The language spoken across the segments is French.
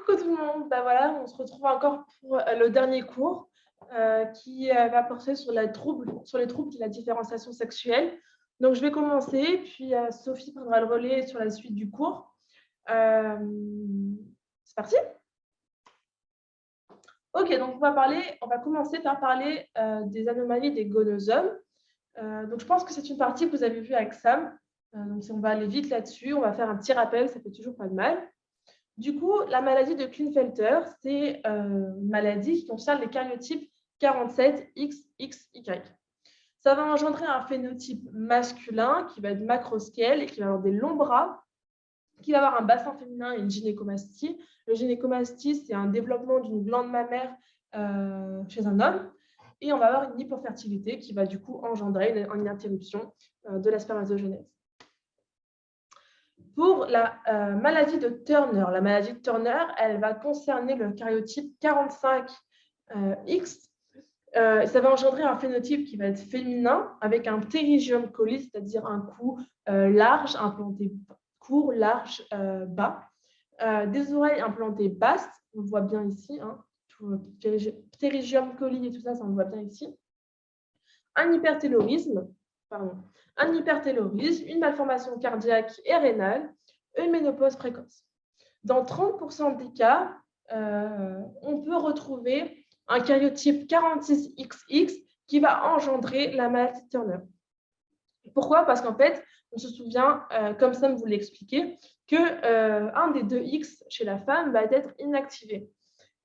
Coucou tout le monde, bah voilà, on se retrouve encore pour le dernier cours qui va porter sur sur les troubles de la différenciation sexuelle. Donc je vais commencer, puis Sophie prendra le relais sur la suite du cours. Euh, c'est parti? Ok, donc on va commencer par parler des anomalies des gonosomes. Donc je pense que c'est une partie que vous avez vue avec Sam. Donc si on va aller vite là-dessus, on va faire un petit rappel, ça fait toujours pas de mal. Du coup, la maladie de Klinefelter, c'est une maladie qui concerne les karyotypes 47XXY. Ça va engendrer un phénotype masculin qui va être macroscale et qui va avoir des longs bras, qui va avoir un bassin féminin et une gynécomastie. Le gynécomastie, c'est un développement d'une glande mammaire chez un homme. Et on va avoir une hypofertilité qui va du coup engendrer une interruption de la spermatogenèse. Pour la maladie de Turner, elle va concerner le karyotype 45X. Ça va engendrer un phénotype qui va être féminin avec un pterygium coli, c'est-à-dire un cou large, implanté court, large, bas. Des oreilles implantées basses, on le voit bien ici, hein, pterygium coli et tout ça, ça on le voit bien ici. Un hypertellorisme, une malformation cardiaque et rénale, une ménopause précoce. Dans 30% des cas, on peut retrouver un karyotype 46XX qui va engendrer la maladie de Turner. Pourquoi? Parce qu'en fait, on se souvient, comme Sam vous l'expliquait, qu'un des deux X chez la femme va être inactivé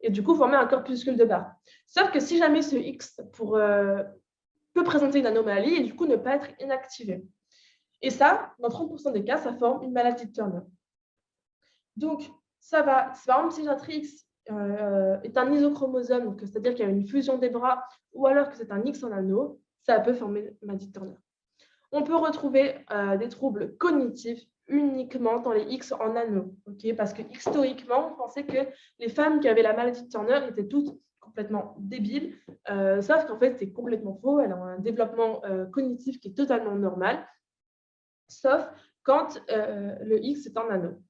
et du coup former un corpuscule de barre. Sauf que si jamais ce X peut présenter une anomalie et du coup ne pas être inactivé. Et ça, dans 30% des cas, ça forme une maladie de Turner. Donc, ça va, par exemple, si notre X est un isochromosome, c'est-à-dire qu'il y a une fusion des bras, ou alors que c'est un X en anneau, ça peut former une maladie de Turner. On peut retrouver des troubles cognitifs uniquement dans les X en anneau, okay? Parce que historiquement, on pensait que les femmes qui avaient la maladie de Turner étaient toutes complètement débiles, sauf qu'en fait, c'est complètement faux. Elles ont un développement cognitif qui est totalement normal, sauf quand le X est en anneau.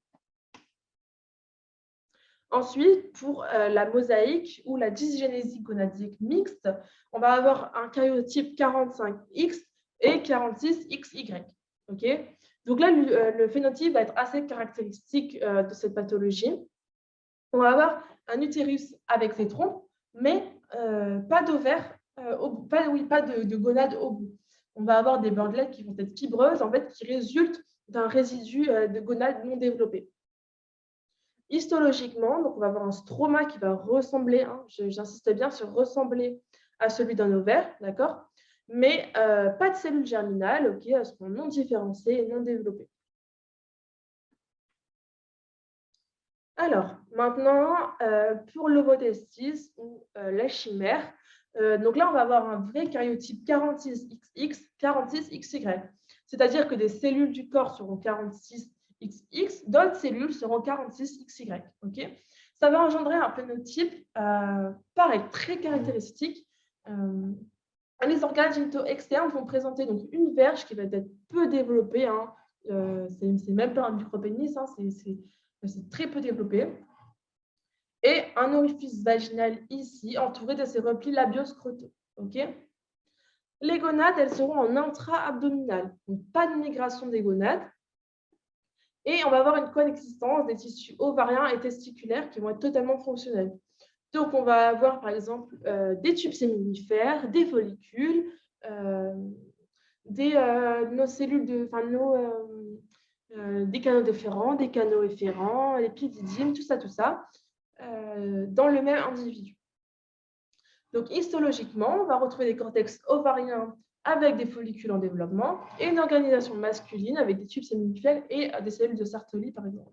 Ensuite, pour la mosaïque ou la dysgénésie gonadique mixte, on va avoir un karyotype 45X et 46XY. Okay? Donc là, le phénotype va être assez caractéristique de cette pathologie. On va avoir un utérus avec ses trompes, mais pas d'ovaire, pas de gonades au bout. On va avoir des bandelettes qui vont être fibreuses, en fait, qui résultent d'un résidu de gonades non développées. Histologiquement, donc on va avoir un stroma qui va ressembler, hein, j'insiste bien sur ressembler à celui d'un ovaire, d'accord, mais pas de cellules germinales, ok, elles seront non différenciées et non développées. Alors, maintenant, pour l'ovotestis ou la chimère, donc là, on va avoir un vrai karyotype 46XX, 46XY. C'est-à-dire que des cellules du corps seront 46XX, d'autres cellules seront 46XY. Okay, ça va engendrer un phénotype, pareil, très caractéristique. Les organes génitaux externes vont présenter donc une verge qui va être peu développée. Hein, c'est même pas un micropénis, hein, c'est très peu développé. Et un orifice vaginal ici, entouré de ces replis labioscrotaux. Okay, les gonades, elles seront en intra-abdominal, donc pas de migration des gonades. Et on va avoir une coexistence des tissus ovariens et testiculaires qui vont être totalement fonctionnels. Donc, on va avoir, par exemple, des tubes séminifères, des follicules, nos cellules, des canaux déférents, des canaux efférents, les piédidymes, tout ça, dans le même individu. Donc, histologiquement, on va retrouver des cortex ovariens avec des follicules en développement et une organisation masculine avec des tubes séminifères et des cellules de Sertoli, par exemple.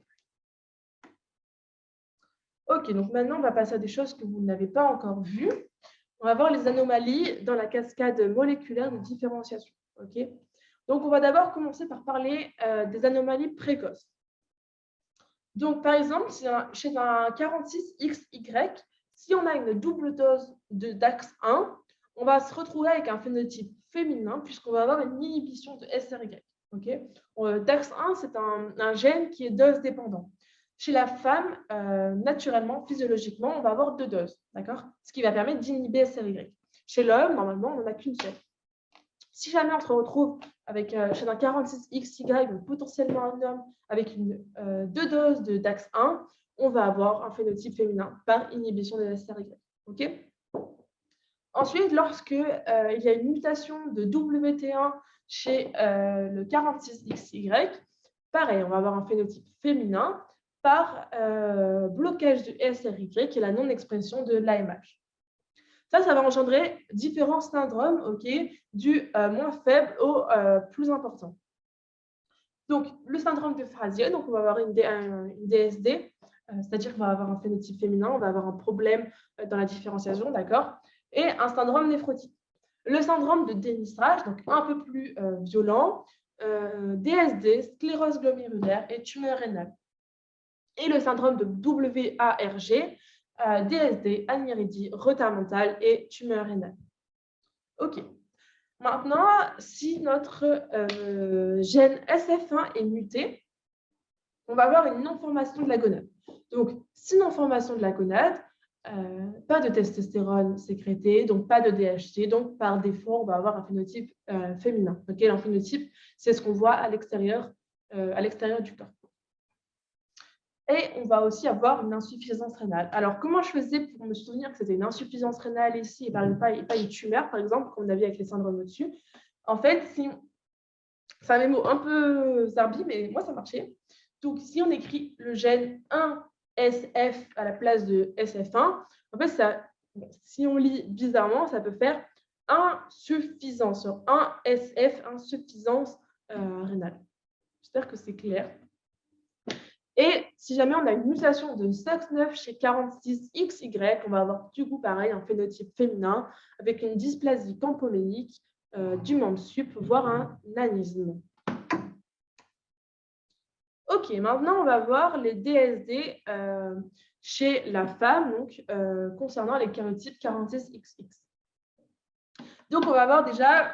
Ok, donc maintenant, on va passer à des choses que vous n'avez pas encore vues. On va voir les anomalies dans la cascade moléculaire de différenciation. Okay, donc, on va d'abord commencer par parler des anomalies précoces. Donc, par exemple, chez un 46XY, si on a une double dose de DAX1, on va se retrouver avec un phénotype féminin puisqu'on va avoir une inhibition de SRY. Okay, DAX1, c'est un gène qui est dose dépendant. Chez la femme, naturellement, physiologiquement, on va avoir 2 doses, d'accord? Ce qui va permettre d'inhiber SRY. Chez l'homme, normalement, on n'en a qu'une seule. Si jamais on se retrouve avec, chez un 46XY, donc potentiellement un homme, avec 2 doses de DAX1, on va avoir un phénotype féminin par inhibition de SRY. Okay. Ensuite, lorsque il y a une mutation de WT1 chez le 46XY, pareil, on va avoir un phénotype féminin par blocage du SRY, qui est la non-expression de l'AMH. Ça va engendrer différents syndromes, du moins faible au plus important. Donc, le syndrome de Frazier, donc on va avoir une DSD, c'est-à-dire qu'on va avoir un phénotype féminin, on va avoir un problème dans la différenciation, d'accord, et un syndrome néphrotique. Le syndrome de Dennis-Rage, donc un peu plus violent, DSD, sclérose glomérulaire et tumeur rénale. Et le syndrome de WARG, DSD, anéridie, retard mental et tumeur rénale. OK. Maintenant, si notre gène SF1 est muté, on va avoir une non-formation de la gonade. Donc, si non-formation de la gonade, pas de testostérone sécrété, donc pas de DHT, donc par défaut, on va avoir un phénotype féminin. Okay, un phénotype, c'est ce qu'on voit à l'extérieur du corps. Et on va aussi avoir une insuffisance rénale. Alors, comment je faisais pour me souvenir que c'était une insuffisance rénale ici et pas une tumeur, par exemple, comme on a vu avec les syndromes au-dessus? En fait, c'est un mémo un peu zarbi, mais moi, ça marchait. Donc, si on écrit le gène 1SF à la place de SF1, en fait, si on lit bizarrement, ça peut faire insuffisance, 1SF, insuffisance rénale. J'espère que c'est clair. Et si jamais on a une mutation de SOX9 chez 46XY, on va avoir du coup pareil un phénotype féminin avec une dysplasie campoménique du membre sup, voire un nanisme. Ok, maintenant on va voir les DSD chez la femme, donc concernant les karyotypes 46XX. Donc on va avoir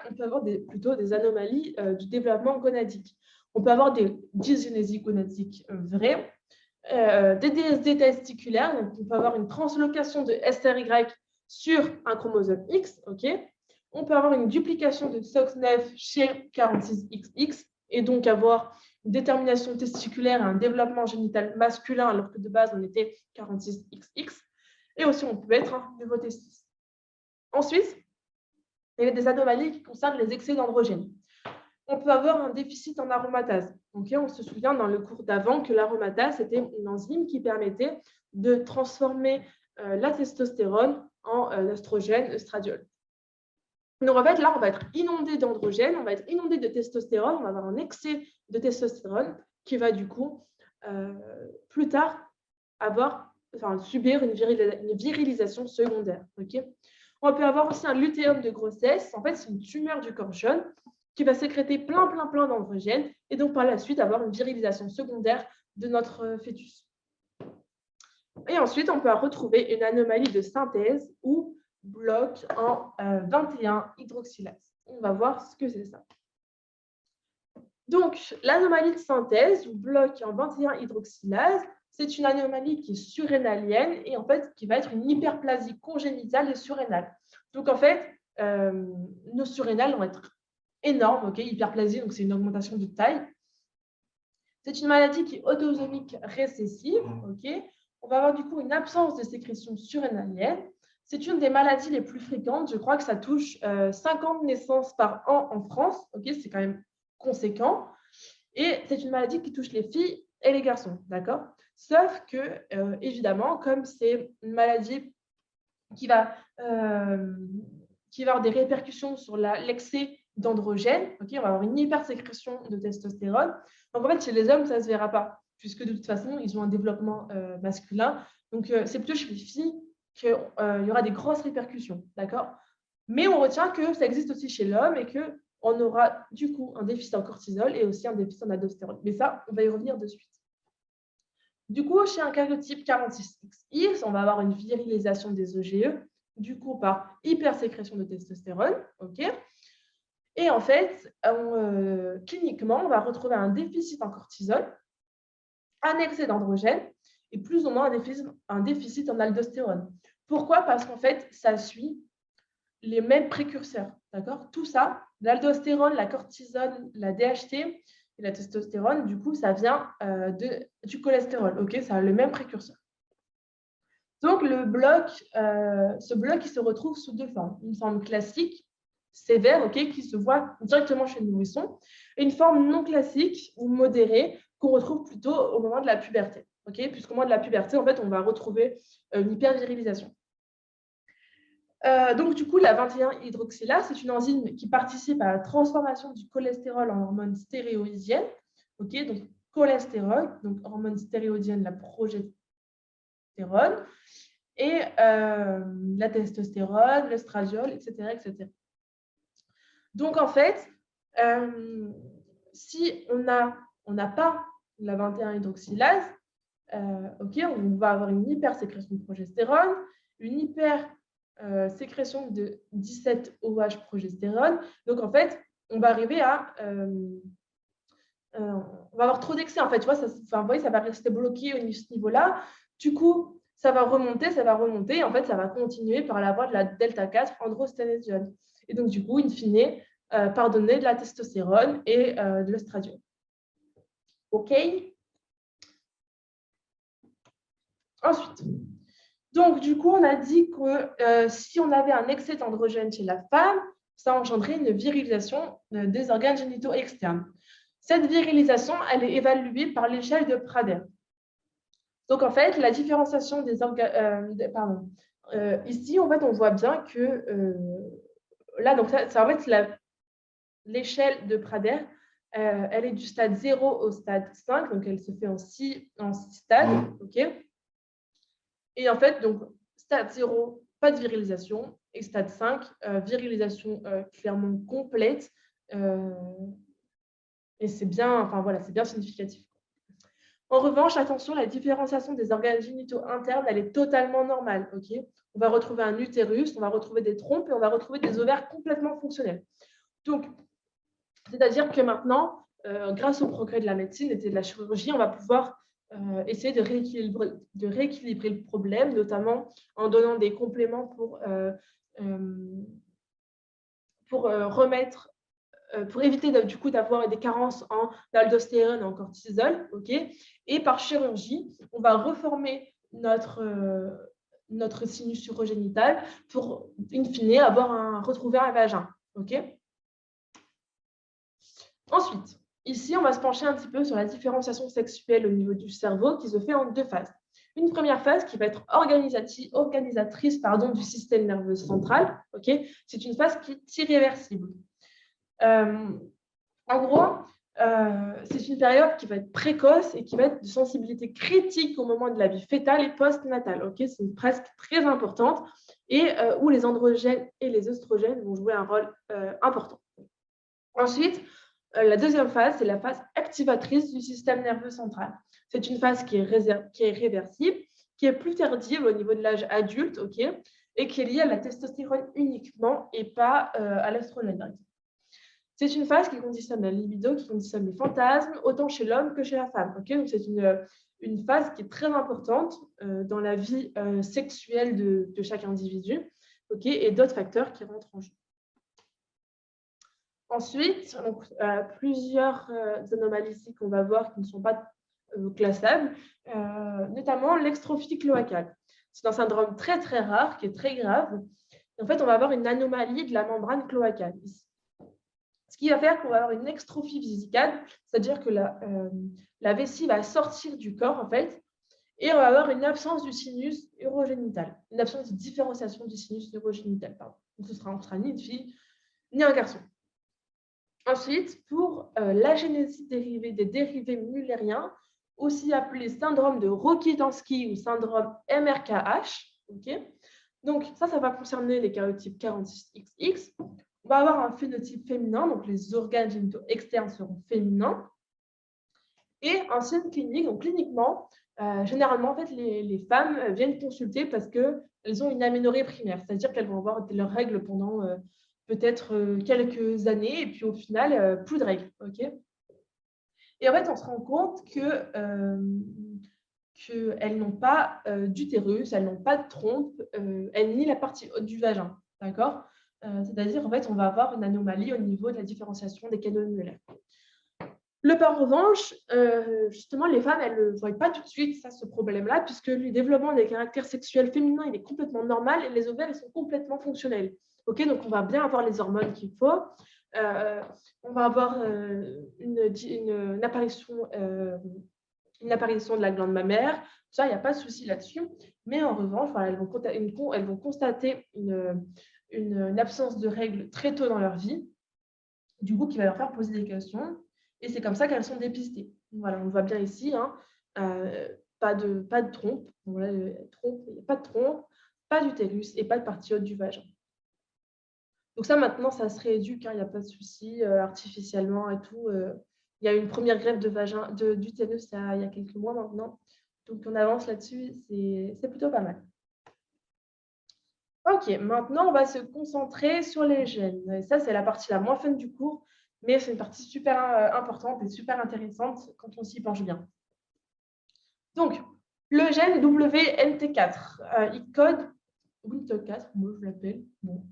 on peut avoir plutôt des anomalies du développement gonadique. On peut avoir des dysgénésies gonadiques vraies, des DSD testiculaires, donc on peut avoir une translocation de SRY sur un chromosome X, on peut avoir une duplication de SOX9 chez 46XX et donc avoir une détermination testiculaire et un développement génital masculin alors que de base on était 46XX, et aussi on peut être un névotestis. Ensuite, il y a des anomalies qui concernent les excès d'androgènes. On peut avoir un déficit en aromatase. On se souvient dans le cours d'avant que l'aromatase était une enzyme qui permettait de transformer la testostérone en oestrogène, œstradiol. Donc en fait, là, on va être inondé d'androgènes, on va être inondé de testostérone, on va avoir un excès de testostérone qui va du coup plus tard subir une virilisation secondaire. On peut avoir aussi un lutéum de grossesse. En fait, c'est une tumeur du corps jaune qui va sécréter plein d'androgènes et donc par la suite avoir une virilisation secondaire de notre fœtus. Et ensuite, on peut retrouver une anomalie de synthèse ou bloc en 21 hydroxylase. On va voir ce que c'est ça. Donc, l'anomalie de synthèse ou bloc en 21 hydroxylase, c'est une anomalie qui est surrénalienne et en fait qui va être une hyperplasie congénitale et surrénale. Donc en fait, nos surrénales vont être énormes, hyperplasie, donc c'est une augmentation de taille. C'est une maladie qui est autosomique récessive, On va avoir du coup une absence de sécrétion surrénalienne. C'est une des maladies les plus fréquentes. Je crois que ça touche 50 naissances par an en France. C'est quand même conséquent. Et c'est une maladie qui touche les filles et les garçons, d'accord? Sauf que, évidemment, comme c'est une maladie qui va avoir des répercussions sur l'excès d'androgènes, on va avoir une hypersécrétion de testostérone. Donc, en fait, chez les hommes, ça ne se verra pas, puisque de toute façon, ils ont un développement masculin. Donc, c'est plutôt chez les filles qu'il y aura des grosses répercussions, d'accord? Mais on retient que ça existe aussi chez l'homme et qu'on aura du coup un déficit en cortisol et aussi un déficit en aldostérone. Mais ça, on va y revenir de suite. Du coup, chez un karyotype 46XX, on va avoir une virilisation des EGE, du coup par hypersécrétion de testostérone. Et en fait, cliniquement, on va retrouver un déficit en cortisol un excès d'androgène et plus ou moins un déficit en aldostérone. Pourquoi? Parce qu'en fait, ça suit les mêmes précurseurs. D'accord? Tout ça, l'aldostérone, la cortisone, la DHT et la testostérone, du coup, ça vient du cholestérol. OK? Ça a le même précurseur. Donc, ce bloc, il se retrouve sous deux formes. Une forme classique, sévère, OK, qui se voit directement chez le nourrisson, et une forme non classique ou modérée qu'on retrouve plutôt au moment de la puberté. OK? Puisqu'au moment de la puberté, en fait, on va retrouver une hypervirilisation. Donc, du coup, la 21-hydroxylase, c'est une enzyme qui participe à la transformation du cholestérol en hormone stéroïdienne. OK? Donc, cholestérol, donc hormone stéroïdienne, la progestérone, et la testostérone, l'estradiol, etc., etc. Donc, en fait, si on n'a pas la 21-hydroxylase, OK, on va avoir une hypersécrétion de progestérone, une hypersécrétion de 17-OH progestérone. Donc, en fait, on va arriver à... on va avoir trop d'excès, en fait. Tu vois, vous voyez, ça va rester bloqué au ce niveau-là. Du coup, ça va remonter. Et en fait, ça va continuer par la voie de la delta-4 androsténésione. Et donc, du coup, in fine, pardonner de la testostérone et de l'estradiol. OK? Ensuite, donc, du coup, on a dit que si on avait un excès d'androgène chez la femme, ça engendrait une virilisation des organes génitaux externes. Cette virilisation, elle est évaluée par l'échelle de Prader. Donc, en fait, la différenciation des organes... ici, en fait, on voit bien que... là, donc, ça en fait, l'échelle de Prader, elle est du stade 0 au stade 5, donc elle se fait en 6 stades. OK? Et en fait, donc, stade 0, pas de virilisation. Et stade 5, virilisation clairement complète. Et c'est bien, enfin voilà, c'est bien significatif. En revanche, attention, la différenciation des organes génitaux internes, elle est totalement normale. OK? On va retrouver un utérus, on va retrouver des trompes et on va retrouver des ovaires complètement fonctionnels. Donc, c'est-à-dire que maintenant, grâce au progrès de la médecine et de la chirurgie, on va pouvoir essayer de rééquilibrer le problème, notamment en donnant des compléments pour éviter du coup d'avoir des carences en aldostérone, en cortisol, OK? Et par chirurgie, on va reformer notre sinus urogénital pour, in fine, retrouver un vagin, OK? Ensuite, ici, on va se pencher un petit peu sur la différenciation sexuelle au niveau du cerveau qui se fait en deux phases. Une première phase qui va être organisatrice du système nerveux central. Okay, c'est une phase qui est irréversible. En gros, c'est une période qui va être précoce et qui va être de sensibilité critique au moment de la vie fétale et post-natale. Okay, c'est une phase très importante et où les androgènes et les œstrogènes vont jouer un rôle important. Ensuite, la deuxième phase, c'est la phase activatrice du système nerveux central. C'est une phase qui est réversible, qui est plus tardive au niveau de l'âge adulte, okay, et qui est liée à la testostérone uniquement et pas à l'estrogène. C'est une phase qui conditionne la libido, qui conditionne les fantasmes, autant chez l'homme que chez la femme. Okay, donc c'est une phase qui est très importante dans la vie sexuelle de chaque individu, okay, et d'autres facteurs qui rentrent en jeu. Ensuite, donc, plusieurs anomalies ici qu'on va voir qui ne sont pas classables, notamment l'extrophie cloacale. C'est un syndrome très, très rare, qui est très grave. En fait, on va avoir une anomalie de la membrane cloacale ici. Ce qui va faire qu'on va avoir une extrophie vésicale, c'est-à-dire que la vessie va sortir du corps, en fait, et on va avoir une absence du sinus urogénital, une absence de différenciation du sinus urogénital. Pardon. Donc, ce sera ni une fille, ni un garçon. Ensuite, pour l'agénésie dérivée des dérivés mullériens, aussi appelé syndrome de Rokitansky ou syndrome MRKH, okay, donc ça va concerner les karyotypes 46XX. On va avoir un phénotype féminin, donc les organes génitaux externes seront féminins. Et un signe clinique, donc cliniquement, généralement, en fait, les femmes viennent consulter parce qu'elles ont une aménorrhée primaire, c'est-à-dire qu'elles vont avoir leurs règles pendant peut-être quelques années, et puis au final, plus de règles. Okay, Et en fait, on se rend compte qu'elles n'ont pas d'utérus, elles n'ont pas de trompe, elles nient la partie haute du vagin. D'accord? C'est-à-dire, en fait, on va avoir une anomalie au niveau de la différenciation des canaux annulaires. En revanche, justement, les femmes, elles ne voient pas tout de suite ce problème-là, puisque le développement des caractères sexuels féminins, il est complètement normal et les ovaires, ils sont complètement fonctionnels. Okay, donc, on va bien avoir les hormones qu'il faut. On va avoir une apparition de la glande mammaire. Ça, il n'y a pas de souci là-dessus. Mais en revanche, voilà, elles vont constater une absence de règles très tôt dans leur vie, du coup, qui va leur faire poser des questions. Et c'est comme ça qu'elles sont dépistées. Voilà, on le voit bien ici. Hein, pas de trompe. Voilà, il n'y a pas de trompe, pas d'utérus et pas de partie haute du vagin. Donc ça, maintenant, ça se rééduque. Hein, il n'y a pas de souci. Artificiellement et tout. Il y a eu une première greffe d'utérus il y a quelques mois maintenant. Donc, on avance là-dessus. C'est plutôt pas mal. Ok, maintenant, on va se concentrer sur les gènes. Et ça, c'est la partie la moins fun du cours, mais c'est une partie super importante et super intéressante quand on s'y penche bien. Donc, le gène WNT4, il code, WNT4, moi je l'appelle, bon.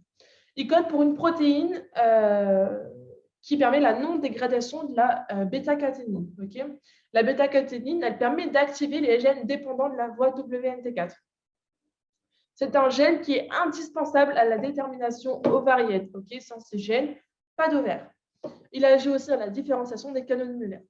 Il code pour une protéine qui permet la non-dégradation de la bêta-caténine. Okay, la bêta-caténine, elle permet d'activer les gènes dépendants de la voie WNT4. C'est un gène qui est indispensable à la détermination ovarienne. Okay, sans ces gènes, pas d'ovaire. Il agit aussi à la différenciation des canaux annulaires.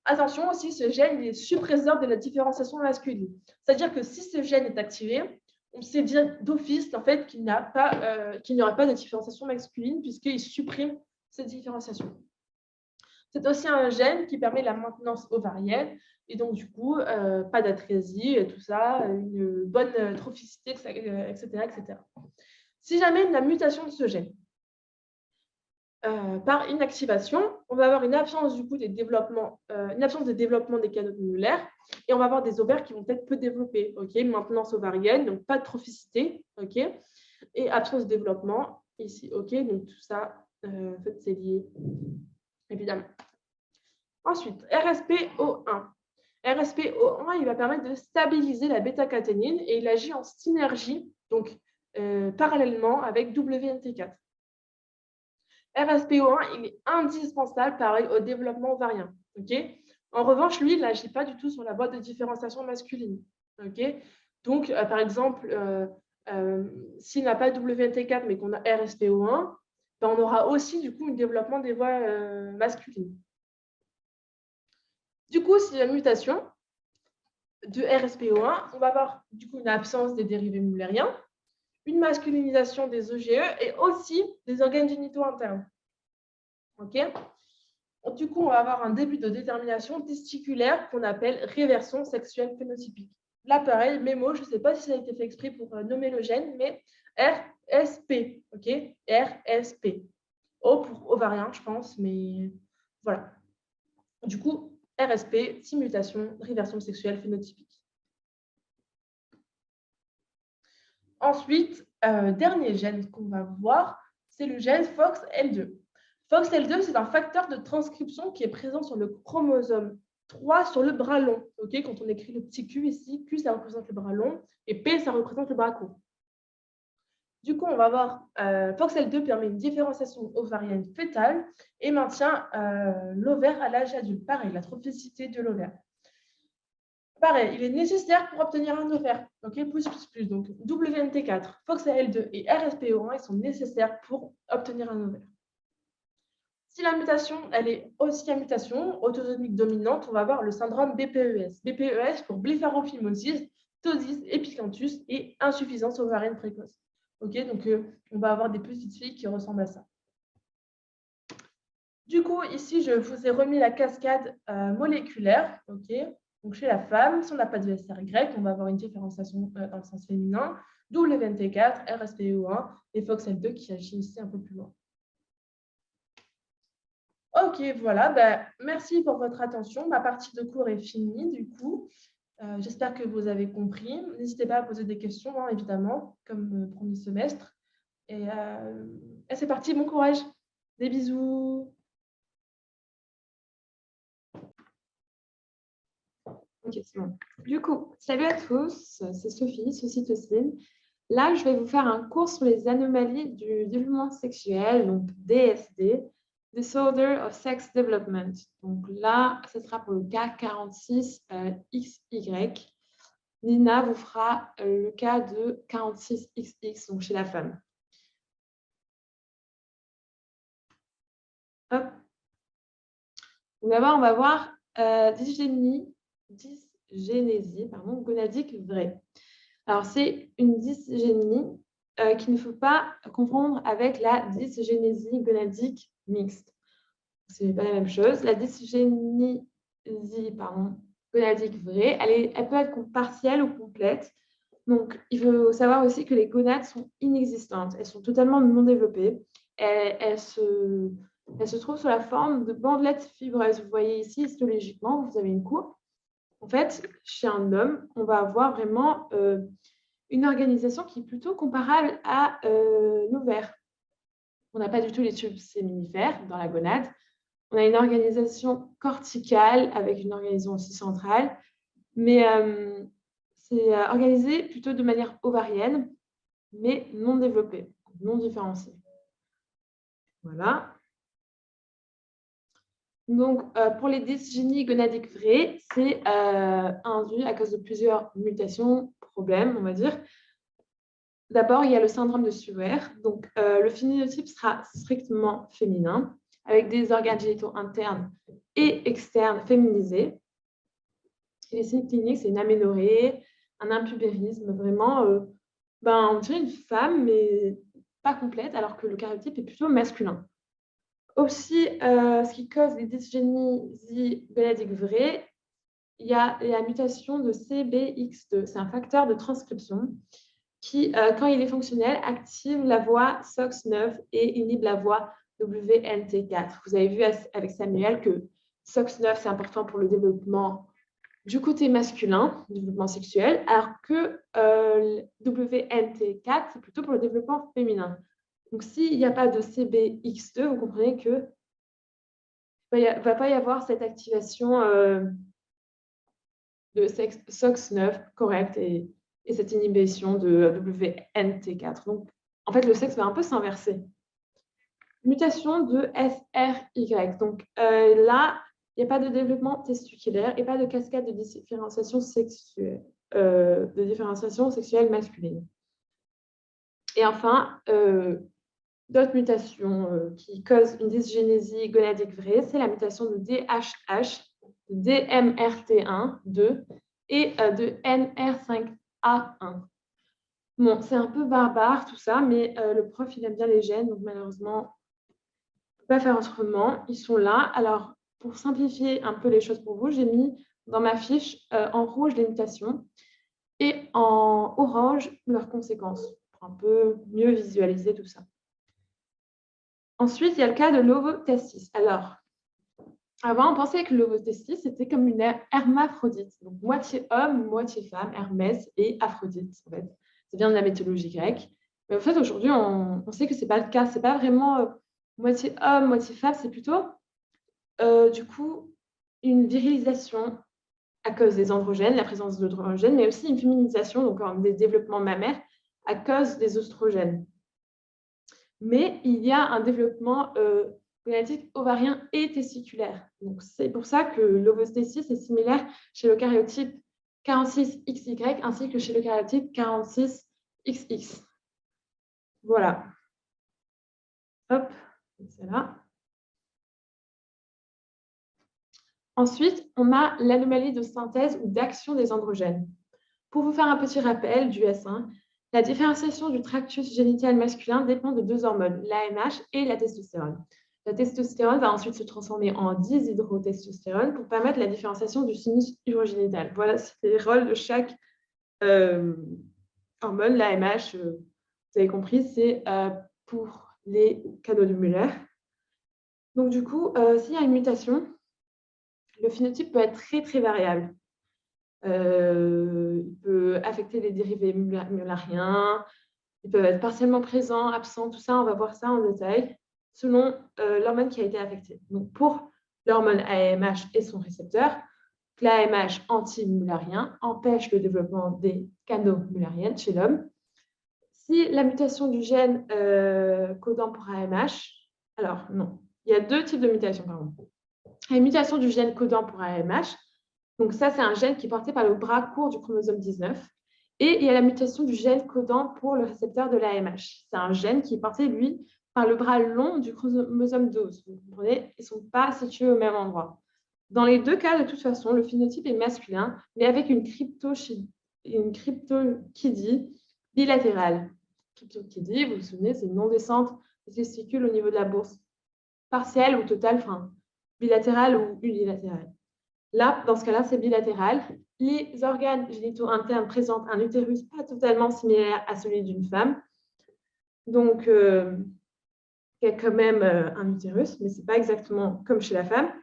Attention aussi, ce gène il est suppresseur de la différenciation masculine. C'est-à-dire que si ce gène est activé, on sait dire d'office en fait, qu'il n'y aura pas de différenciation masculine puisqu'il supprime cette différenciation. C'est aussi un gène qui permet la maintenance ovarienne et donc du coup, pas d'atrésie et tout ça, une bonne trophicité, etc., etc. Si jamais il y a une mutation de ce gène, par inactivation, on va avoir une absence du coup une absence de développement des canaux annulaires et on va avoir des ovaires qui vont être peu développés. Okay, maintenance ovarienne, donc pas de trophicité, okay, et absence de développement ici. Okay, donc tout ça, en fait, c'est lié, évidemment. Ensuite, RSPO1. RSPO1, il va permettre de stabiliser la bêta-caténine et il agit en synergie, donc parallèlement avec WNT4. RSPO1, il est indispensable pareil au développement ovarien. Okay, en revanche, lui, il n'agit pas du tout sur la voie de différenciation masculine. Okay, donc, par exemple, s'il n'a pas WNT4 mais qu'on a RSPO1, ben, on aura aussi du coup un développement des voies masculines. Du coup, s'il y a une mutation de RSPO1, on va avoir du coup une absence des dérivés mullériens, une masculinisation des OGE et aussi des organes génitaux internes. Ok. Du coup, on va avoir un début de détermination testiculaire qu'on appelle réversion sexuelle phénotypique. Là, pareil, mémo, je ne sais pas si ça a été fait exprès pour nommer le gène, mais RSP. Ok, RSP. O pour ovarien, je pense, mais voilà. Du coup, RSP, 6 mutations, réversion sexuelle phénotypique. Ensuite, dernier gène qu'on va voir, c'est le gène FOXL2. FOXL2, c'est un facteur de transcription qui est présent sur le chromosome 3 sur le bras long. Okay, quand on écrit le petit Q ici, Q, ça représente le bras long, et P, ça représente le bras court. Du coup, on va voir FOXL2 permet une différenciation ovarienne fœtale et maintient l'ovaire à l'âge adulte. Pareil, la trophicité de l'ovaire. Pareil, il est nécessaire pour obtenir un ovaire. Okay, plus. Donc, WNT4, FOXL2 et RSPO1, ils sont nécessaires pour obtenir un ovaire. Si la mutation, elle est aussi à mutation autosomique dominante, on va avoir le syndrome BPES. BPES pour blépharophimosis, ptosis, epicanthus et insuffisance ovarienne précoce. Okay, donc, on va avoir des petites filles qui ressemblent à ça. Du coup, ici, je vous ai remis la cascade moléculaire. Okay. Donc, chez la femme, si on n'a pas de SRY, on va avoir une différenciation dans le sens féminin, WNT4, RSPO1 et FOXL2 qui agit ici un peu plus loin. Ok, voilà. Ben, merci pour votre attention. Ma partie de cours est finie, du coup. J'espère que vous avez compris. N'hésitez pas à poser des questions, hein, évidemment, comme premier semestre. Et c'est parti, bon courage. Des bisous. Ok, c'est bon. Du coup, salut à tous, c'est Sophie, Socytocine. Là, je vais vous faire un cours sur les anomalies du développement sexuel, donc DSD, Disorder of Sex Development. Donc là, ce sera pour le cas 46XY. Nina vous fera le cas de 46XX, donc chez la femme. Hop. Donc d'abord, on va voir dysgénésie gonadique vraie. Alors, c'est une dysgénie qu'il ne faut pas confondre avec la dysgénésie gonadique mixte. Ce n'est pas la même chose. La dysgénésie gonadique vraie, elle peut être partielle ou complète. Donc, il faut savoir aussi que les gonades sont inexistantes. Elles sont totalement non développées. Elles se trouvent sous la forme de bandelettes fibreuses. Vous voyez ici, histologiquement, vous avez une courbe. En fait, chez un homme, on va avoir vraiment une organisation qui est plutôt comparable à l'ovaire. On n'a pas du tout les tubes séminifères dans la gonade. On a une organisation corticale avec une organisation aussi centrale, mais c'est organisé plutôt de manière ovarienne, mais non développée, non différenciée. Voilà. Donc, pour les dysgénies gonadiques vraies, c'est induit à cause de plusieurs mutations, problèmes, on va dire. D'abord, il y a le syndrome de Suer. Donc, le phénotype sera strictement féminin, avec des organes génitaux internes et externes féminisés. Et les signes cliniques, c'est une aménorrhée, un impubérisme, vraiment, on dirait une femme, mais pas complète, alors que le karyotype est plutôt masculin. Aussi, ce qui cause les dysgénies gonadiques vraies, il y a la mutation de CBX2. C'est un facteur de transcription qui, quand il est fonctionnel, active la voie SOX9 et inhibe la voie WNT4. Vous avez vu avec Samuel que SOX9, c'est important pour le développement du côté masculin, du développement sexuel, alors que WNT4, c'est plutôt pour le développement féminin. Donc, s'il n'y a pas de CBX2, vous comprenez que il ne va pas y avoir cette activation de SOX9 correcte et cette inhibition de WNT4. Donc, en fait, le sexe va un peu s'inverser. Mutation de SRY. Donc, là, il n'y a pas de développement testiculaire et pas de cascade de différenciation sexuelle masculine. Et enfin, d'autres mutations qui causent une dysgénésie gonadique vraie, c'est la mutation de DHH, de DMRT1, 2 et de NR5A1. Bon, c'est un peu barbare tout ça, mais le prof, il aime bien les gènes, donc malheureusement, on ne peut pas faire autrement. Ils sont là. Alors, pour simplifier un peu les choses pour vous, j'ai mis dans ma fiche en rouge les mutations et en orange leurs conséquences, pour un peu mieux visualiser tout ça. Ensuite, il y a le cas de l'ovotestis. Alors, avant, on pensait que l'ovotestis, c'était comme une hermaphrodite. Donc, moitié homme, moitié femme, Hermès et Aphrodite, en fait. Ça vient de la mythologie grecque. Mais en fait, aujourd'hui, on sait que ce n'est pas le cas. Ce n'est pas vraiment moitié homme, moitié femme. C'est plutôt, du coup, une virilisation à cause des androgènes, la présence d'androgènes, mais aussi une féminisation, donc des développements mammaires, à cause des oestrogènes. Mais il y a un développement gonadique ovarien et testiculaire. Donc, c'est pour ça que l'ovotestis est similaire chez le karyotype 46XY ainsi que chez le karyotype 46XX. Voilà. Hop, c'est là. Ensuite, on a l'anomalie de synthèse ou d'action des androgènes. Pour vous faire un petit rappel du S1, la différenciation du tractus génital masculin dépend de deux hormones, l'AMH et la testostérone. La testostérone va ensuite se transformer en dishydrotestostérone pour permettre la différenciation du sinus urogénital. Voilà, c'est les rôles de chaque hormone. L'AMH, vous avez compris, c'est pour les canaux de Muller. Donc du coup, s'il y a une mutation, le phénotype peut être très très variable. Il peut affecter les dérivés mullériens, ils peuvent être partiellement présents, absents, tout ça, on va voir ça en détail, selon l'hormone qui a été affectée. Donc, pour l'hormone AMH et son récepteur, L'AMH anti-müllerien empêche le développement des canaux mülleriennes chez l'homme. Si la mutation du gène codant pour AMH, alors non, il y a deux types de mutations, pardon. La mutation du gène codant pour AMH, donc ça c'est un gène qui est porté par le bras court du chromosome 19, et il y a la mutation du gène codant pour le récepteur de l'AMH. C'est un gène qui est porté, lui, par le bras long du chromosome 12. Vous comprenez, ils ne sont pas situés au même endroit. Dans les deux cas, de toute façon, le phénotype est masculin, mais avec une cryptorchidie bilatérale. Cryptorchidie, vous vous souvenez, c'est une non-descente des testicules au niveau de la bourse, partielle ou totale, enfin, bilatérale ou unilatérale. Là, dans ce cas-là, c'est bilatéral. Les organes génitaux internes présentent un utérus pas totalement similaire à celui d'une femme. Donc, il y a quand même un utérus, mais ce n'est pas exactement comme chez la femme.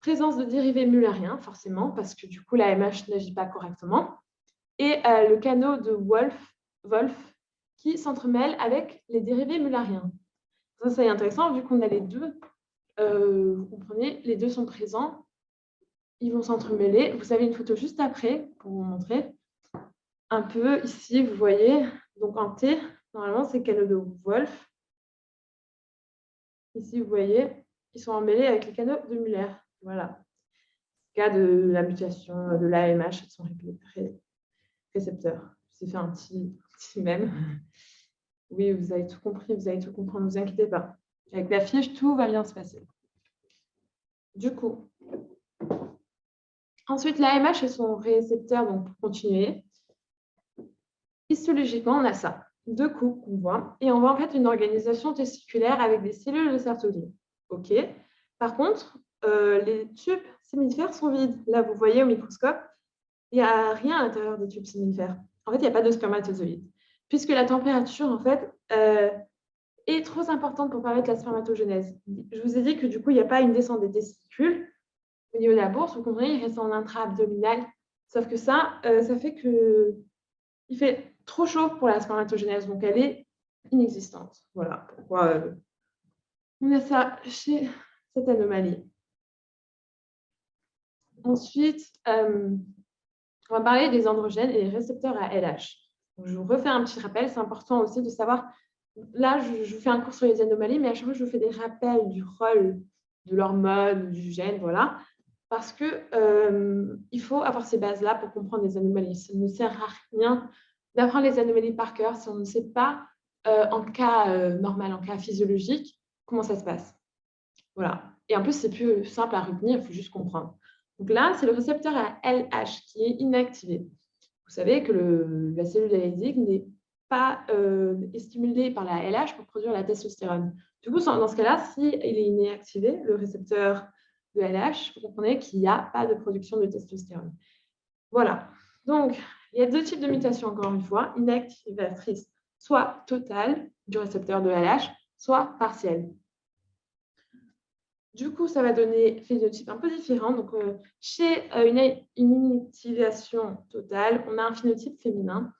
Présence de dérivés mulleriens, forcément, parce que du coup, l'AMH n'agit pas correctement. Et le canot de Wolff qui s'entremêle avec les dérivés mulleriens. Ça, c'est intéressant, vu qu'on a les deux. Vous comprenez, les deux sont présents. Ils vont s'entremêler. Vous avez une photo juste après pour vous montrer. Un peu ici, vous voyez. Donc, en T, normalement, c'est le canot de Wolff. Ici, vous voyez, ils sont emmêlés avec les canaux de Muller. Voilà. Cas de la mutation de l'AMH et de son récepteur. Je vous ai fait un petit mème. Oui, vous avez tout compris, vous allez tout comprendre, ne vous inquiétez pas. Avec la fiche, tout va bien se passer. Du coup, ensuite, l'AMH et son récepteur, donc pour continuer, histologiquement, on a ça. Deux coups qu'on voit. Et on voit en fait une organisation testiculaire avec des cellules de Sertoli. OK. Par contre, les tubes séminifères sont vides. Là, vous voyez au microscope, il n'y a rien à l'intérieur des tubes séminifères. En fait, il n'y a pas de spermatozoïdes. Puisque la température, en fait, est trop importante pour permettre la spermatogénèse. Je vous ai dit que du coup, il n'y a pas une descente des testicules au niveau de la bourse. Vous comprenez, il reste en intra-abdominal. Sauf que ça fait qu'il fait trop chaud pour la spermatogénèse. Donc, elle est inexistante. Voilà pourquoi on a ça chez cette anomalie. Ensuite, on va parler des androgènes et des récepteurs à LH. Donc, je vous refais un petit rappel. C'est important aussi de savoir. Là, je fais un cours sur les anomalies, mais à chaque fois, je vous fais des rappels du rôle de l'hormone, du gène, voilà. Parce qu'il faut avoir ces bases-là pour comprendre les anomalies. Ça ne sert à rien d'apprendre les anomalies par cœur si on ne sait pas, en cas normal, en cas physiologique, comment ça se passe. Voilà. Et en plus, c'est plus simple à retenir, il faut juste comprendre. Donc là, c'est le récepteur à LH qui est inactivé. Vous savez que la cellule dialysique n'est pas stimulée par la LH pour produire la testostérone. Du coup, dans ce cas-là, s'il est inactivé, le récepteur de LH, vous comprenez qu'il n'y a pas de production de testostérone. Voilà. Donc, il y a deux types de mutations, encore une fois, inactivatrice, soit totale du récepteur de LH, soit partielle. Du coup, ça va donner un phénotype un peu différent. Donc, chez une inactivation totale, on a un phénotype féminin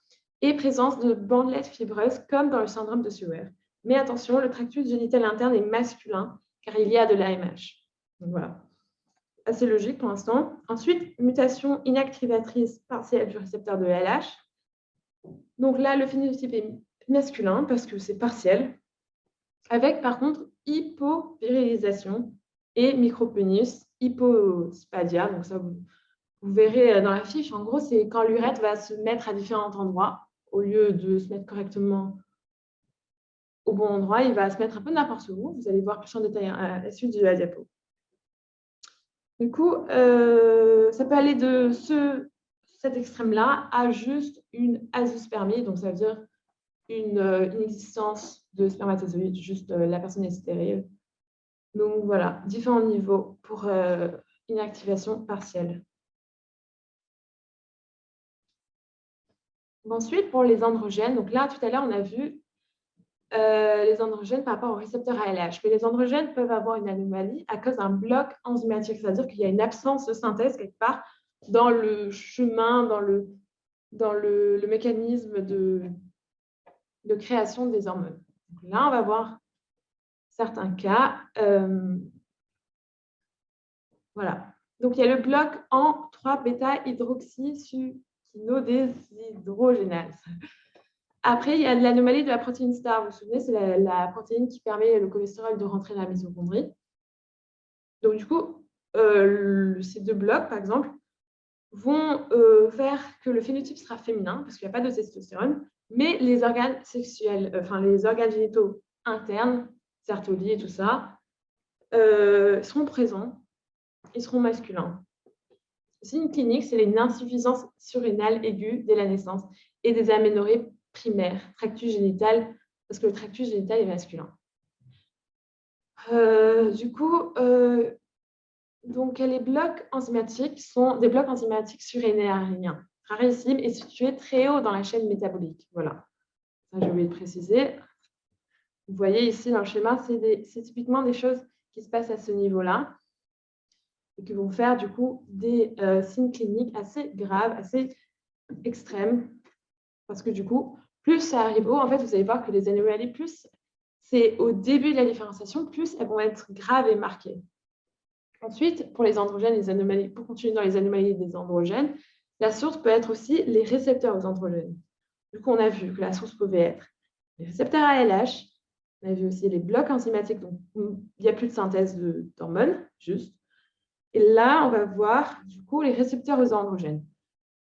et présence de bandelettes fibreuses comme dans le syndrome de Sewer. Mais attention, le tractus génital interne est masculin car il y a de l'AMH. Donc voilà, assez logique pour l'instant. Ensuite, mutation inactivatrice partielle du récepteur de LH. Donc là, le phénotype est masculin parce que c'est partiel, avec par contre hypovirilisation et micropénis, hypospadia. Donc ça, vous verrez dans la fiche. En gros, c'est quand l'urètre va se mettre à différents endroits. Au lieu de se mettre correctement au bon endroit, il va se mettre un peu n'importe où. Vous allez voir plus en détail à la suite de la diapo. Du coup, ça peut aller de cet extrême-là à juste une azoospermie. Donc, ça veut dire une existence de spermatozoïdes, juste la personne est stérile. Donc voilà, différents niveaux pour inactivation partielle. Ensuite, pour les androgènes, donc là, tout à l'heure, on a vu les androgènes par rapport au récepteur ALH. Mais les androgènes peuvent avoir une anomalie à cause d'un bloc enzymatique, c'est-à-dire qu'il y a une absence de synthèse quelque part dans le chemin, dans le mécanisme de création des hormones. Donc là, on va voir certains cas. Voilà. Donc, il y a le bloc en 3-bêta-hydroxysuccinodéshydrogénase. Après, il y a l'anomalie de la protéine star. Vous vous souvenez, c'est la protéine qui permet le cholestérol de rentrer dans la mitochondrie. Donc, du coup, ces deux blocs, par exemple, vont faire que le phénotype sera féminin, parce qu'il n'y a pas de testostérone, mais les organes sexuels, les organes génitaux internes, Sertoli et tout ça, seront présents, ils seront masculins. Le signe clinique, c'est une insuffisance surrénale aiguë dès la naissance et des aménorrhées primaires, tractus génital, parce que le tractus génital est masculin. Donc, les blocs enzymatiques sont des blocs enzymatiques surrénaliens, rarissimes et situés très haut dans la chaîne métabolique. Voilà, ça j'ai oublié de préciser. Vous voyez ici dans le schéma, c'est typiquement des choses qui se passent à ce niveau-là et qui vont faire du coup des signes cliniques assez graves, assez extrêmes, parce que du coup, plus ça arrive haut, en fait, vous allez voir que les anomalies, plus c'est au début de la différenciation, plus elles vont être graves et marquées. Ensuite, pour les androgènes, les anomalies, pour continuer dans les anomalies des androgènes, la source peut être aussi les récepteurs aux androgènes. Du coup, on a vu que la source pouvait être les récepteurs ALH, on a vu aussi les blocs enzymatiques, donc il n'y a plus de synthèse d'hormones, juste. Et là, on va voir du coup les récepteurs aux androgènes.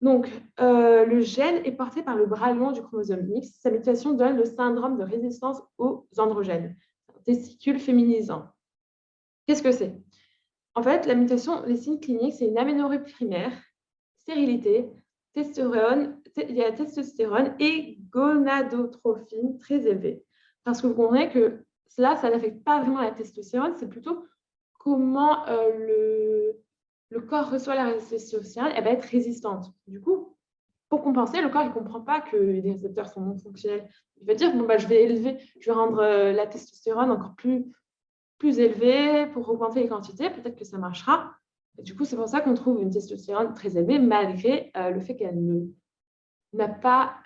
Donc, le gène est porté par le bras long du chromosome X. Sa mutation donne le syndrome de résistance aux androgènes, un testicule féminisant. Qu'est-ce que c'est? En fait, la mutation, les signes cliniques, c'est une aménorrhée primaire, stérilité, il y a testostérone et gonadotrophine très élevée. Parce que vous comprenez que cela, ça n'affecte pas vraiment la testostérone, c'est plutôt comment le corps reçoit la testostérone, elle va être résistante. Du coup, pour compenser, le corps ne comprend pas que les récepteurs sont non fonctionnels. Il va dire, bon, je vais rendre la testostérone encore plus élevée pour augmenter les quantités, peut-être que ça marchera. Et du coup, c'est pour ça qu'on trouve une testostérone très élevée, malgré le fait qu'elle n'arrive pas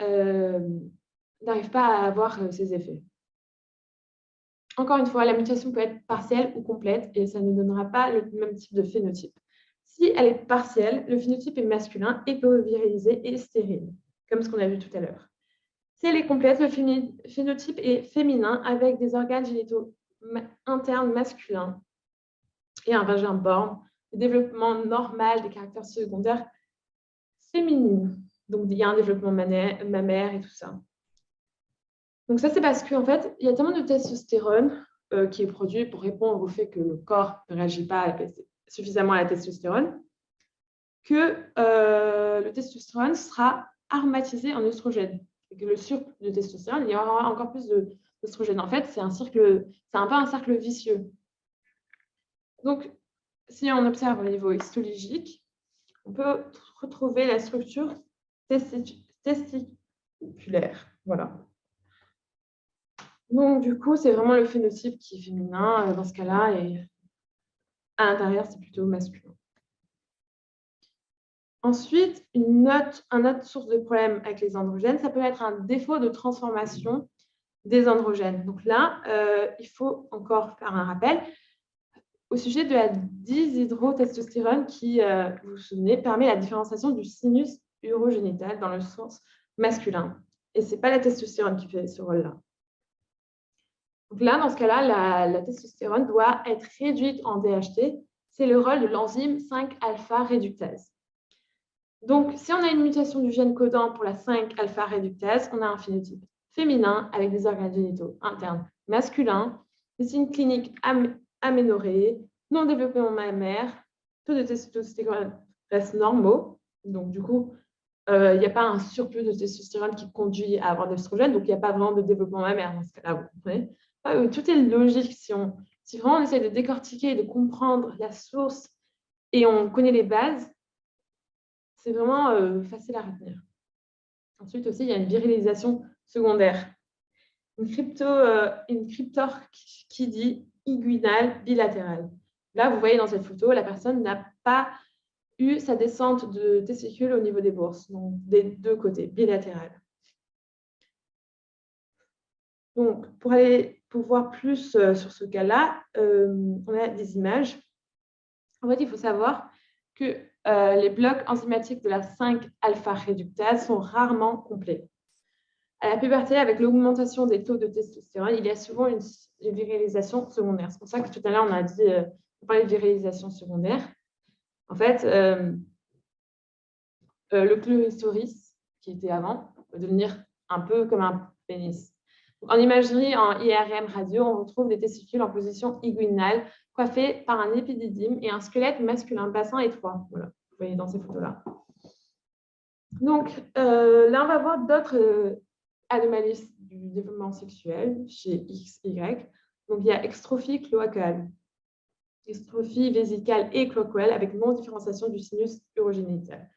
à avoir ses effets. Encore une fois, la mutation peut être partielle ou complète et ça ne donnera pas le même type de phénotype. Si elle est partielle, le phénotype est masculin, éco-virilisé et stérile, comme ce qu'on a vu tout à l'heure. Si elle est complète, le phénotype est féminin avec des organes génitaux internes masculins et un vagin borne, le développement normal des caractères secondaires féminines. Donc, il y a un développement mammaire et tout ça. Donc, ça, c'est parce qu'en fait, il y a tellement de testostérone qui est produit pour répondre au fait que le corps ne réagit pas suffisamment à la testostérone que le testostérone sera aromatisé en oestrogène. Et que le surplus de testostérone, il y aura encore plus d'oestrogène. En fait, c'est un peu un cercle vicieux. Donc, si on observe au niveau histologique, on peut retrouver la structure testiculaire. Voilà. Donc, du coup, c'est vraiment le phénotype qui est féminin dans ce cas-là, et à l'intérieur, c'est plutôt masculin. Ensuite, une autre source de problème avec les androgènes, ça peut être un défaut de transformation des androgènes. Donc là, il faut encore faire un rappel au sujet de la dishydrotestostérone qui, vous vous souvenez, permet la différenciation du sinus urogénital dans le sens masculin. Et ce n'est pas la testostérone qui fait ce rôle-là. Donc là, dans ce cas-là, la testostérone doit être réduite en DHT. C'est le rôle de l'enzyme 5-alpha réductase. Donc, si on a une mutation du gène codant pour la 5-alpha réductase, on a un phénotype féminin avec des organes génitaux internes masculins, des signes cliniques aménorrhés, non-développement mammaire, taux de testostérone restent normaux. Donc, du coup, il n'y a pas un surplus de testostérone qui conduit à avoir de l'œstrogène, donc il n'y a pas vraiment de développement mammaire dans ce cas-là, vous comprenez. Tout est logique. Si vraiment on essaie de décortiquer et de comprendre la source et on connaît les bases, c'est vraiment facile à retenir. Ensuite aussi, il y a une virilisation secondaire. Une cryptorchidie inguinale bilatérale. Là, vous voyez dans cette photo, la personne n'a pas eu sa descente de testicules au niveau des bourses, donc des deux côtés, bilatérales. Donc, pour voir plus sur ce cas-là, on a des images. En fait, il faut savoir que les blocs enzymatiques de la 5-alpha-réductase sont rarement complets. À la puberté, avec l'augmentation des taux de testostérone, il y a souvent une virilisation secondaire. C'est pour ça que tout à l'heure, on parlait de virilisation secondaire. En fait, le clitoris, qui était avant, va devenir un peu comme un pénis. En imagerie, en IRM radio, on retrouve des testicules en position inguinale, coiffés par un épididyme et un squelette masculin, bassin étroit. Voilà, vous voyez dans ces photos-là. Donc, là, on va voir d'autres anomalies du développement sexuel chez XY. Donc, il y a extrophie cloacale, extrophie vésicale et cloacuale avec non-différenciation du sinus urogénital.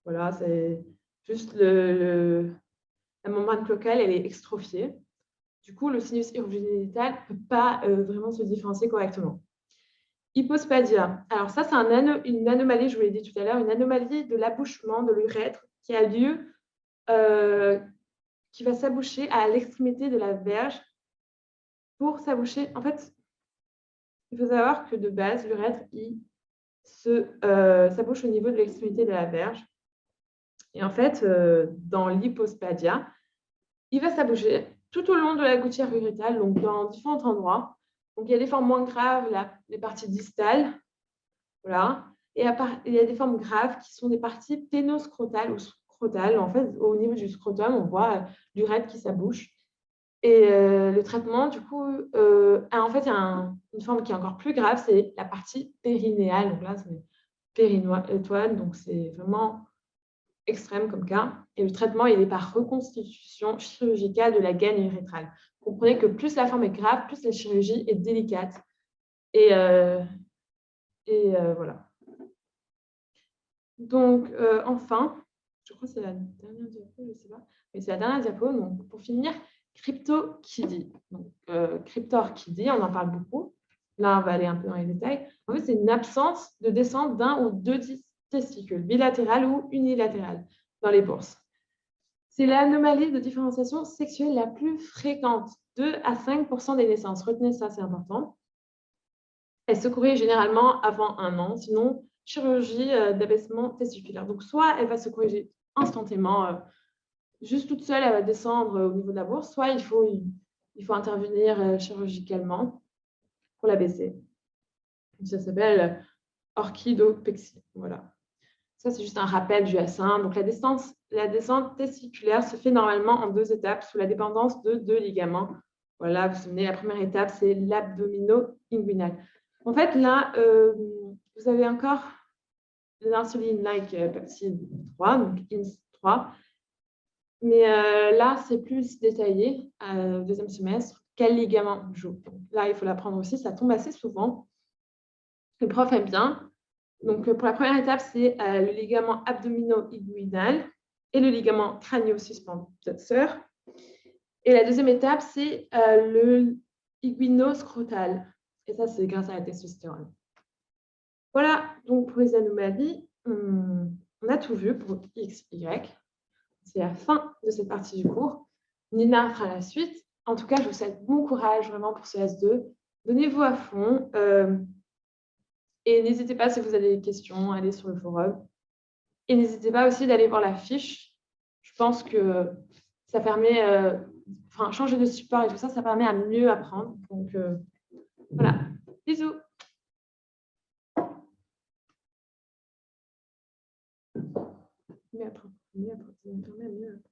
Voilà, c'est juste la membrane cloacale, elle est extrophiée. Du coup, le sinus urogénital ne peut pas vraiment se différencier correctement. Hypospadia. Alors ça, c'est une anomalie, je vous l'ai dit tout à l'heure, une anomalie de l'abouchement de l'urètre qui a lieu, qui va s'aboucher à l'extrémité de la verge pour s'aboucher. En fait, il faut savoir que de base, l'urètre, il s'abouche au niveau de l'extrémité de la verge. Et en fait, dans l'hypospadia, il va s'aboucher tout au long de la gouttière urétale, donc dans différents endroits. Donc, il y a des formes moins graves, là, les parties distales. Voilà. Et il y a des formes graves qui sont des parties pénoscrotales ou scrotales. En fait, au niveau du scrotum, on voit l'urètre qui s'abouche. Et le traitement, du coup, en fait, il y a une forme qui est encore plus grave, c'est la partie périnéale. Donc là, c'est périnoïde, donc c'est vraiment extrême comme cas. Et le traitement, il est par reconstitution chirurgicale de la gaine urétrale. Vous comprenez que plus la forme est grave, plus la chirurgie est délicate. Et voilà. Donc, enfin, je crois que c'est la dernière diapo, je ne sais pas. Mais c'est la dernière diapo. Donc, pour finir, cryptorchidie. Donc, cryptorchidie, on en parle beaucoup. Là, on va aller un peu dans les détails. En fait, c'est une absence de descente d'un ou deux testicules, bilatérales ou unilatérales, dans les bourses. C'est l'anomalie de différenciation sexuelle la plus fréquente, 2 à 5% des naissances. Retenez ça, c'est important. Elle se corrige généralement avant 1 an, sinon chirurgie d'abaissement testiculaire. Donc, soit elle va se corriger instantanément, juste toute seule, elle va descendre au niveau de la bourse, soit il faut intervenir chirurgicalement pour l'abaisser. Ça s'appelle orchidopexie. Voilà. Ça, c'est juste un rappel du S1. Donc, la descente testiculaire se fait normalement en 2 étapes sous la dépendance de 2 ligaments. Voilà, vous vous souvenez, la première étape, c'est l'abdomino-inguinal. En fait, là, vous avez encore l'insuline-like peptide 3, donc INS3. Mais là, c'est plus détaillé, deuxième semestre, quel ligament joue. Donc, là, il faut l'apprendre aussi, ça tombe assez souvent. Le prof aime bien. Donc, pour la première étape, c'est le ligament abdomino-inguinal et le ligament crânio-suspenseur. Et la deuxième étape, c'est le iguinoscrotal. Et ça, c'est grâce à la testostérone. Voilà, donc pour les anomalies, on a tout vu pour X, Y. C'est la fin de cette partie du cours. Nina fera la suite. En tout cas, je vous souhaite bon courage vraiment pour ce S2. Donnez-vous à fond. Et n'hésitez pas, si vous avez des questions, à aller sur le forum. Et n'hésitez pas aussi d'aller voir la fiche. Je pense que ça permet, changer de support et tout ça, ça permet à mieux apprendre. Donc, voilà. Bisous. Mieux apprendre. Ça me permet à mieux apprendre.